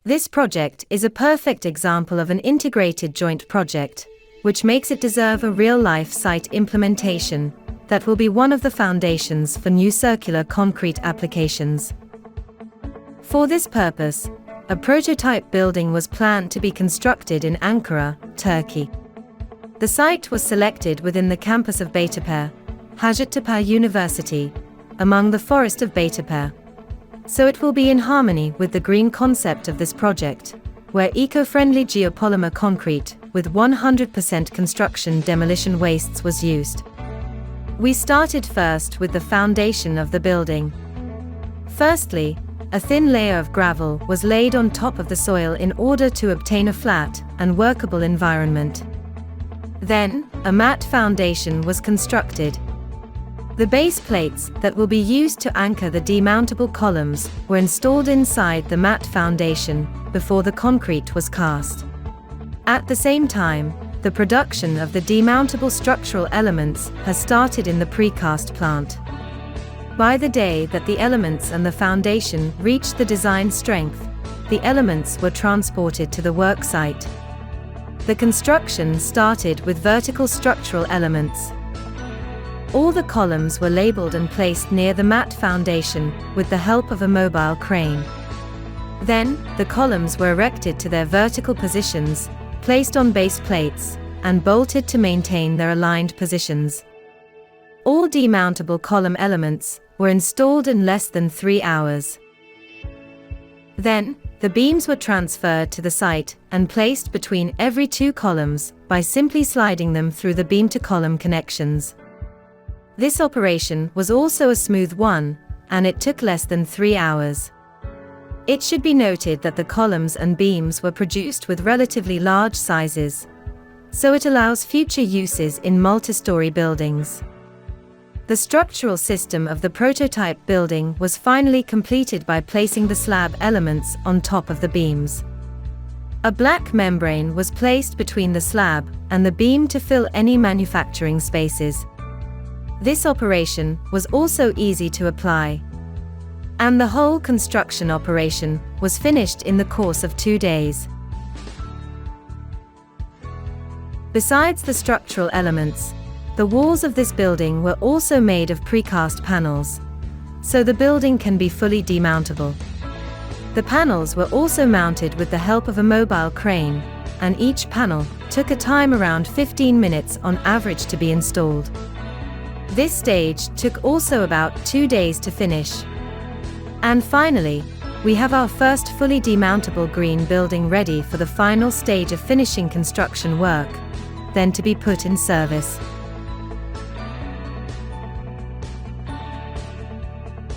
This project is a perfect example of an integrated joint project, which makes it deserve a real-life site implementation that will be one of the foundations for new circular concrete applications. For this purpose, a prototype building was planned to be constructed in Ankara, Turkey. The site was selected within the campus of Beytepe, Hacettepe University, among the forest of Beytepe. So it will be in harmony with the green concept of this project, where eco-friendly geopolymer concrete with 100% construction demolition wastes was used. We started first with the foundation of the building. Firstly, a thin layer of gravel was laid on top of the soil in order to obtain a flat and workable environment. Then, a mat foundation was constructed. The base plates that will be used to anchor the demountable columns were installed inside the mat foundation before the concrete was cast. At the same time, the production of the demountable structural elements has started in the precast plant. By the day that the elements and the foundation reached the design strength, the elements were transported to the work site. The construction started with vertical structural elements. All the columns were labeled and placed near the mat foundation with the help of a mobile crane. Then, the columns were erected to their vertical positions, placed on base plates, and bolted to maintain their aligned positions. All demountable column elements were installed in less than 3 hours. Then, the beams were transferred to the site and placed between every 2 columns by simply sliding them through the beam-to-column connections. This operation was also a smooth one, and it took less than 3 hours. It should be noted that the columns and beams were produced with relatively large sizes, so it allows future uses in multi-story buildings. The structural system of the prototype building was finally completed by placing the slab elements on top of the beams. A black membrane was placed between the slab and the beam to fill any manufacturing spaces. This operation was also easy to apply, and the whole construction operation was finished in the course of 2 days. Besides the structural elements, the walls of this building were also made of precast panels, so the building can be fully demountable. The panels were also mounted with the help of a mobile crane, and each panel took a time around 15 minutes on average to be installed. This stage took also about 2 days to finish. And finally, we have our first fully demountable green building ready for the final stage of finishing construction work, then to be put in service.